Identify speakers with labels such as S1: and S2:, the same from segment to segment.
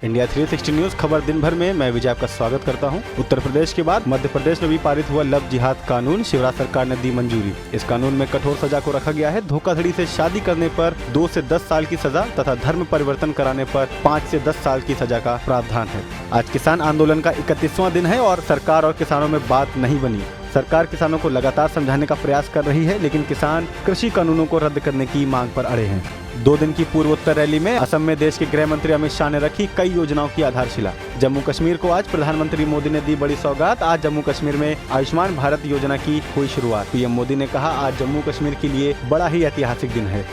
S1: India 360 news खबर दिन भर में मैं विजय आपका स्वागत करता हूं। उत्तर प्रदेश के बाद मध्य प्रदेश में भी पारित हुआ लव जिहाद कानून, शिवराज सरकार ने दी मंजूरी। इस कानून में कठोर सजा को रखा गया है। धोखाधड़ी से शादी करने पर 2 से 10 साल की सजा तथा धर्म परिवर्तन कराने पर 5 से 10 साल की सजा का प्रावधान है। आज किसान आंदोलन का 31वां दिन है और सरकार और किसानों में बात नहीं बनी। सरकार किसानों को लगातार समझाने का प्रयास कर रही है, लेकिन किसान कृषि कानूनों को रद्द करने की मांग पर अड़े हैं। 2 दिन की पूर्वोत्तर रैली में असम में देश के गृह मंत्री अमित शाह ने रखी कई योजनाओं की आधारशिला। जम्मू कश्मीर को आज प्रधानमंत्री मोदी ने दी बड़ी सौगात। आज जम्मू कश्मीर में आयुष्मान भारत योजना की हुई शुरुआत। पीएम मोदी ने कहा, आज जम्मू कश्मीर के लिए बड़ा ही ऐतिहासिक दिन है।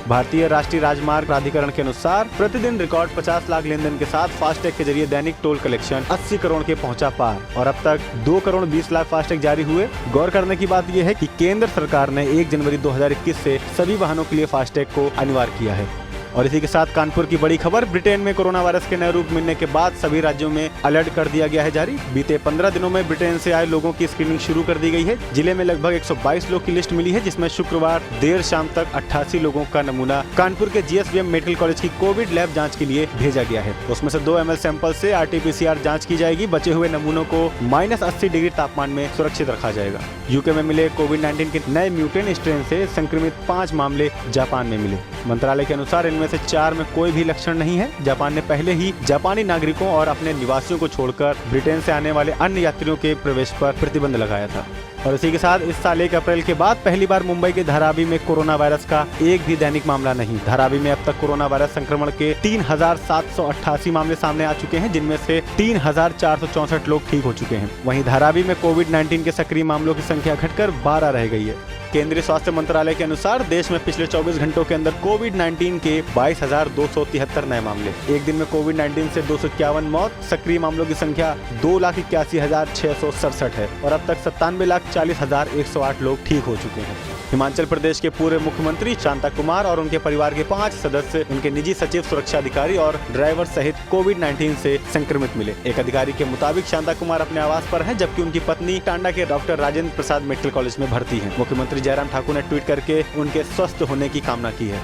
S1: भारतीय राष्ट्रीय राजमार्ग प्राधिकरण के अनुसार प्रतिदिन रिकॉर्ड 50 लाख लेन देन के साथ फास्टैग के जरिए दैनिक टोल कलेक्शन 80 करोड़ के पहुंचा पार और अब तक 2 करोड़ 20 लाख फास्टैग जारी हुए। गौर करने की बात यह है कि केंद्र सरकार ने 1 जनवरी 2021 से सभी वाहनों के लिए फास्टैग को अनिवार्य किया है। और इसी के साथ कानपुर की बड़ी खबर, ब्रिटेन में कोरोना वायरस के नए रूप मिलने के बाद सभी राज्यों में अलर्ट कर दिया गया है जारी। बीते 15 दिनों में ब्रिटेन से आए लोगों की स्क्रीनिंग शुरू कर दी गई है। जिले में लगभग 122 लोग की लिस्ट मिली है, जिसमें शुक्रवार देर शाम तक 88 लोगों का नमूना कानपुर के GSVM मेडिकल कॉलेज की कोविड लैब जाँच के लिए भेजा गया है। उसमें से 2 ml सैंपल से RT-PCR जाँच की जाएगी। बचे हुए नमूनों को -80 डिग्री तापमान में सुरक्षित रखा जाएगा। यूके में मिले कोविड-19 के नए म्यूटेंट स्ट्रेन से संक्रमित 5 मामले जापान में मिले। मंत्रालय के अनुसार इनमें से 4 में कोई भी लक्षण नहीं है। जापान ने पहले ही जापानी नागरिकों और अपने निवासियों को छोड़कर ब्रिटेन से आने वाले अन्य यात्रियों के प्रवेश पर प्रतिबंध लगाया था। और इसी के साथ इस साल 1 अप्रैल के बाद पहली बार मुंबई के धारावी में कोरोना वायरस का एक भी दैनिक मामला नहीं। धारावी में अब तक कोरोना वायरस संक्रमण के 3788 मामले सामने आ चुके हैं, जिनमें से 3464 लोग ठीक हो चुके हैं। वहीं धारावी में कोविड-19 के सक्रिय मामलों की संख्या घटकर 12 रह गई है। केंद्रीय स्वास्थ्य मंत्रालय के अनुसार देश में पिछले 24 घंटों के अंदर कोविड-19 के 22,273 नए मामले। एक दिन में कोविड-19 से 251 मौत। सक्रिय मामलों की संख्या 2,81,667 है और अब तक 97,40,108 लोग ठीक हो चुके हैं। हिमाचल प्रदेश के पूर्व मुख्यमंत्री शांता कुमार और उनके परिवार के 5 सदस्य, उनके निजी सचिव, सुरक्षा अधिकारी और ड्राइवर सहित कोविड-19 से संक्रमित मिले। एक अधिकारी के मुताबिक शांता कुमार अपने आवास पर हैं, जबकि उनकी पत्नी टांडा के doctor Rajendra Prasad medical college में भर्ती हैं। मुख्यमंत्री जयराम ठाकुर ने ट्वीट करके उनके स्वस्थ होने की कामना की है।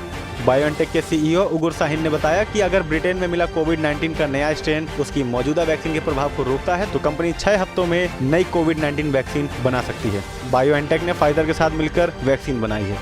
S1: बायोएनटेक के CEO उगुर साहिन ने बताया कि अगर ब्रिटेन में मिला कोविड-19 का नया स्ट्रेन उसकी मौजूदा वैक्सीन के प्रभाव को रोकता है तो कंपनी 6 हफ्तों में नई कोविड-19 वैक्सीन बना सकती है। बायोएनटेक ने फाइजर के साथ मिलकर वैक्सीन बनाई है।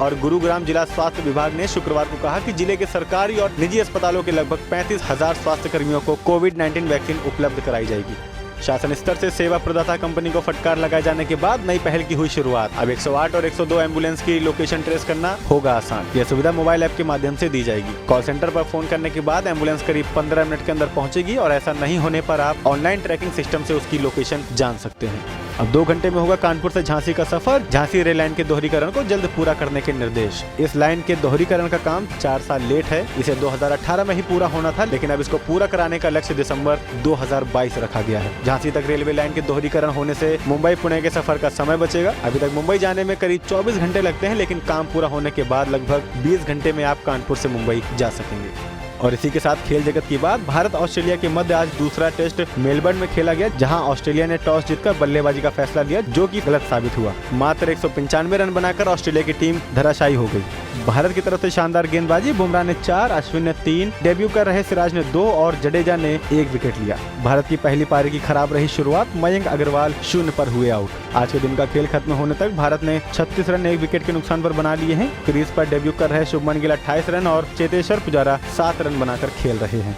S1: और गुरुग्राम जिला स्वास्थ्य विभाग ने शुक्रवार को कहा कि जिले के सरकारी और निजी अस्पतालों के लगभग 35,000 स्वास्थ्य कर्मियों को कोविड-19 वैक्सीन उपलब्ध कराई जाएगी। शासन स्तर से सेवा प्रदाता कंपनी को फटकार लगाए जाने के बाद नई पहल की हुई शुरुआत। अब 108 और 102 एम्बुलेंस की लोकेशन ट्रेस करना होगा आसान। यह सुविधा मोबाइल ऐप के माध्यम से दी जाएगी। कॉल सेंटर पर फोन करने के बाद एम्बुलेंस करीब 15 मिनट के अंदर पहुंचेगी और ऐसा नहीं होने पर आप ऑनलाइन ट्रैकिंग सिस्टम से उसकी लोकेशन जान सकते हैं। अब 2 घंटे में होगा कानपुर से झांसी का सफर। झांसी रेल लाइन के दोहरीकरण को जल्द पूरा करने के निर्देश। इस लाइन के दोहरीकरण का काम 4 साल लेट है। इसे 2018 में ही पूरा होना था, लेकिन अब इसको पूरा कराने का लक्ष्य दिसंबर 2022 रखा गया है। झांसी तक रेलवे लाइन के दोहरीकरण होने से मुंबई पुणे के सफर का समय बचेगा। अभी तक मुंबई जाने में करीब 24 घंटे लगते हैं, लेकिन काम पूरा होने के बाद लगभग 20 घंटे में आप कानपुर से मुंबई जा सकेंगे। और इसी के साथ खेल जगत की बात, भारत ऑस्ट्रेलिया के मध्य आज दूसरा टेस्ट मेलबर्न में खेला गया, जहां ऑस्ट्रेलिया ने टॉस जीतकर बल्लेबाजी का फैसला लिया, जो कि गलत साबित हुआ। मात्र 195 रन बनाकर ऑस्ट्रेलिया की टीम धराशायी हो गई। भारत की तरफ से शानदार गेंदबाजी, बुमराह ने 4, अश्विन ने 3, डेब्यू कर रहे सिराज ने 2 और जडेजा ने 1 विकेट लिया। भारत की पहली पारी की खराब रही शुरुआत, मयंक अग्रवाल 0 पर हुए आउट। आज के दिन का खेल खत्म होने तक भारत ने 36 रन 1 विकेट के नुकसान पर बना लिए हैं। क्रीज पर डेब्यू कर रहे शुभमन गिल 28 रन और चेतेश्वर पुजारा 7 रन बनाकर खेल रहे हैं।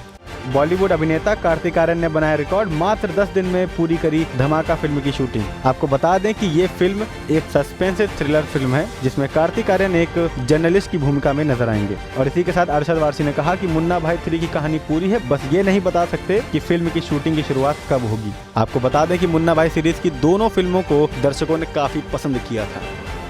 S1: बॉलीवुड अभिनेता कार्तिक आर्यन ने बनाया रिकॉर्ड, मात्र 10 दिन में पूरी करी धमाका फिल्म की शूटिंग। आपको बता दें कि ये फिल्म एक सस्पेंस थ्रिलर फिल्म है, जिसमें कार्तिक आर्यन एक जर्नलिस्ट की भूमिका में नजर आएंगे। और इसी के साथ अरशद वारसी ने कहा कि मुन्ना भाई 3 की कहानी पूरी है, बस ये नहीं बता सकते कि फिल्म की शूटिंग की शुरुआत कब होगी। आपको बता दें कि मुन्ना भाई सीरीज की दोनों फिल्मों को दर्शकों ने काफी पसंद किया था।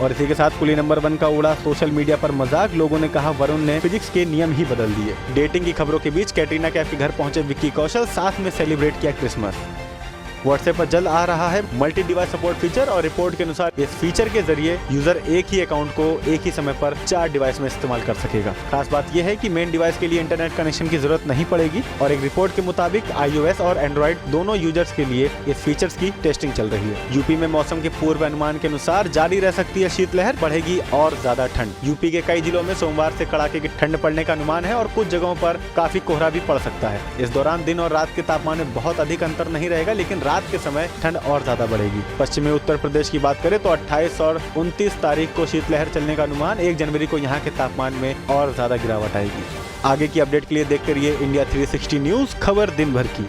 S1: और इसी के साथ कुली नंबर 1 का उड़ा सोशल मीडिया पर मजाक। लोगों ने कहा वरुण ने फिजिक्स के नियम ही बदल दिए। डेटिंग की खबरों के बीच कैटरीना कैफ के घर पहुंचे विक्की कौशल, साथ में सेलिब्रेट किया क्रिसमस। व्हाट्सएप पर जल्द आ रहा है मल्टी डिवाइस सपोर्ट फीचर और रिपोर्ट के अनुसार इस फीचर के जरिए यूजर एक ही अकाउंट को एक ही समय पर 4 डिवाइस में इस्तेमाल कर सकेगा। खास बात यह है कि मेन डिवाइस के लिए इंटरनेट कनेक्शन की जरूरत नहीं पड़ेगी और एक रिपोर्ट के मुताबिक iOS और एंड्रॉइड दोनों यूजर्स के लिए इस फीचर्स की टेस्टिंग चल रही है। यूपी में मौसम के पूर्व अनुमान के अनुसार जारी रह सकती है शीतलहर, बढ़ेगी और ज्यादा ठंड। यूपी के कई जिलों में सोमवार से कड़ाके की ठंड पड़ने का अनुमान है और कुछ जगहों पर काफी कोहरा भी पड़ सकता है। इस दौरान दिन और रात के तापमान में बहुत अधिक अंतर नहीं रहेगा, लेकिन रात के समय ठंड और ज्यादा बढ़ेगी। पश्चिमी उत्तर प्रदेश की बात करें तो 28 और 29 तारीख को शीतलहर चलने का अनुमान, 1 जनवरी को यहाँ के तापमान में और ज्यादा गिरावट आएगी। आगे की अपडेट के लिए देखते रहिए इंडिया 360 न्यूज, खबर दिन भर की।